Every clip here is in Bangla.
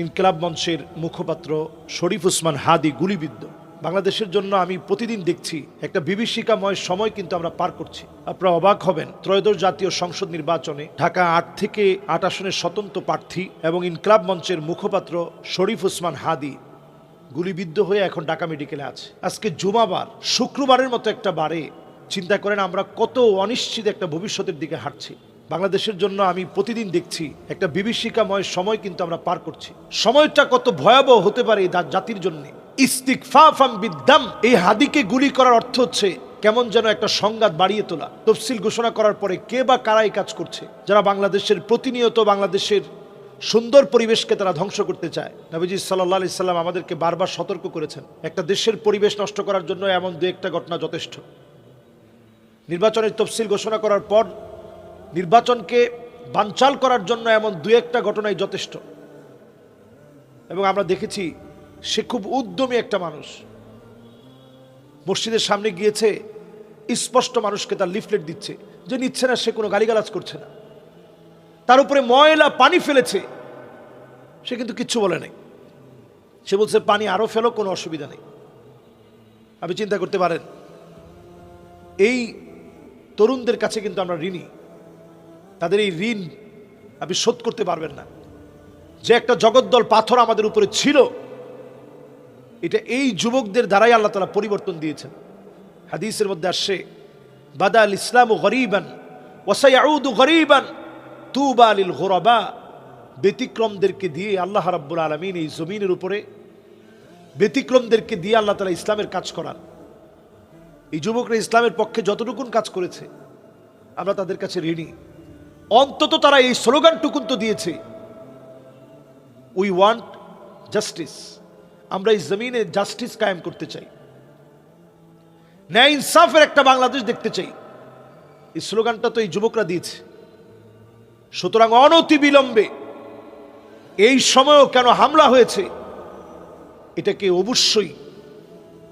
ইনকিলাব মঞ্চের মুখপাত্র শরীফ ওসমান হাদি গুলিবিদ্ধ। বাংলাদেশের জন্য আমি প্রতিদিন দেখছি একটা বিভীষিকাময় সময় কিন্তু আমরা পার করছি। আপনারা অবাক হবেন, ত্রয়োদশ জাতীয় সংসদ নির্বাচনে ঢাকা 8 থেকে 8 আসনের স্বতন্ত্র প্রার্থী এবং ইনকিলাব মঞ্চের মুখপাত্র শরীফ ওসমান হাদি গুলিবিদ্ধ হয়ে এখন ঢাকা মেডিকেলে আছে। আজকে জুমাবার, শুক্রবারের মতো একটা বারে চিন্তা করেন আমরা কত অনিশ্চিত একটা ভবিষ্যতের দিকে হাঁটছি। বাংলাদেশের জন্য আমি প্রতিদিন দেখছি একটা বিভীষিকাময় সময় কিন্তু আমরা পার করছি। সময়টা কত ভয়াবহ হতে পারে এই জাতির জন্য। ইস্তিগফাফাম বিদ্দাম, এই হাদিকে গুলি করার অর্থ হচ্ছে কেমন যেন একটা সংঘাত বাড়িয়ে তোলা। তফসিল ঘোষণা করার পরে কে বা কারাই কাজ করছে, যারা বাংলাদেশের প্রতিনিয়ত বাংলাদেশের সুন্দর পরিবেশকে তারা ধ্বংস করতে চায়। নবীজি সাল্লাল্লাহু আলাইহি সাল্লাম আমাদেরকে বারবার সতর্ক করেছেন, একটা দেশের পরিবেশ নষ্ট করার জন্য এমন দু একটা ঘটনা যথেষ্ট। নির্বাচনের তফসিল ঘোষণা করার পর নির্বাচনকে বানচাল করার জন্য এমন দু একটা ঘটনাই যথেষ্ট। এবং আমরা দেখেছি সে খুব উদ্যমী একটা মানুষ, মসজিদের সামনে গিয়েছে, স্পষ্ট মানুষকে তার লিফলেট দিচ্ছে, যে নিচ্ছে না সে কোনো গালিগালাজ করছে না, তার উপরে ময়লা পানি ফেলেছে, সে কিন্তু কিচ্ছু বলে নাই। সে বলছে পানি আরো ফেলো, কোনো অসুবিধা নেই। আপনি চিন্তা করতে পারেন, এই তরুণদের কাছে কিন্তু আমরা ঋণী। তাদের এই ঋণ আপনি শোধ করতে পারবেন না। যে একটা জগদ্দল পাথর আমাদের উপরে ছিল, এটা এই যুবকদের দ্বারাই আল্লাহ তাআলা পরিবর্তন দিয়েছেন। হাদিসের মধ্যে আসছে, বাদাল ইসলামু গরীবান ওয়া সায়াউদু গরীবান তুবা লিল গুরাবা। ব্যতিক্রমদেরকে দিয়ে আল্লাহ রাব্বুল আলামিন এই জমিনের উপরে ব্যতিক্রমদেরকে দিয়ে আল্লাহ তাআলা ইসলামের কাজ করান। এই যুবকরা ইসলামের পক্ষে যতটুকুন কাজ করেছে আমরা তাদের কাছে ঋণী। অন্তত তারা এই স্লোগানটুকুন তো দিয়েছে, উই ওয়ান্ট জাস্টিস। আমরা এই জমিনে জাস্টিস কায়েম করতে চাই, ন্যায় ইনসাফের একটা বাংলাদেশ দেখতে চাই। এই স্লোগানটা তো এই যুবকরা দিয়েছে। সুতরাং অনতি বিলম্বে, এই সময়ও কেন হামলা হয়েছে, এটাকে অবশ্যই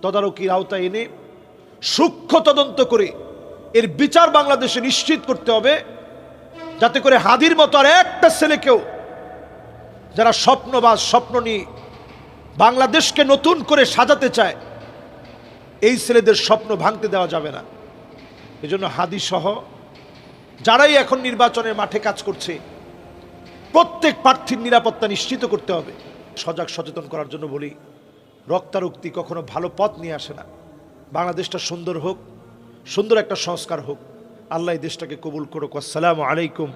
তদারকির আওতায় এনে সূক্ষ্ম তদন্ত করে এর বিচার বাংলাদেশে নিশ্চিত করতে হবে, যাতে করে হাদির মতো আর একটা ছেলেকেও, যারা স্বপ্ন নিয়ে বাংলাদেশকে নতুন করে সাজাতে চায়, এই ছেলেদের স্বপ্ন ভাঙতে দেওয়া যাবে না। এজন্য হাদি সহ যারাই এখন নির্বাচনের মাঠে কাজ করছে, প্রত্যেক প্রার্থীর নিরাপত্তা নিশ্চিত করতে হবে। সজাগ সচেতন করার জন্য বলি, রক্তারক্তি কখনো ভালো পথ নিয়ে আসে না। বাংলাদেশটা সুন্দর হোক, সুন্দর একটা সংস্কার হোক। আল্লাহ এই দেশটাকে কবুল করুক। আসসালামু আলাইকুম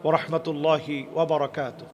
ওয়া রাহমাতুল্লাহি ওয়া বারাকাতুহু।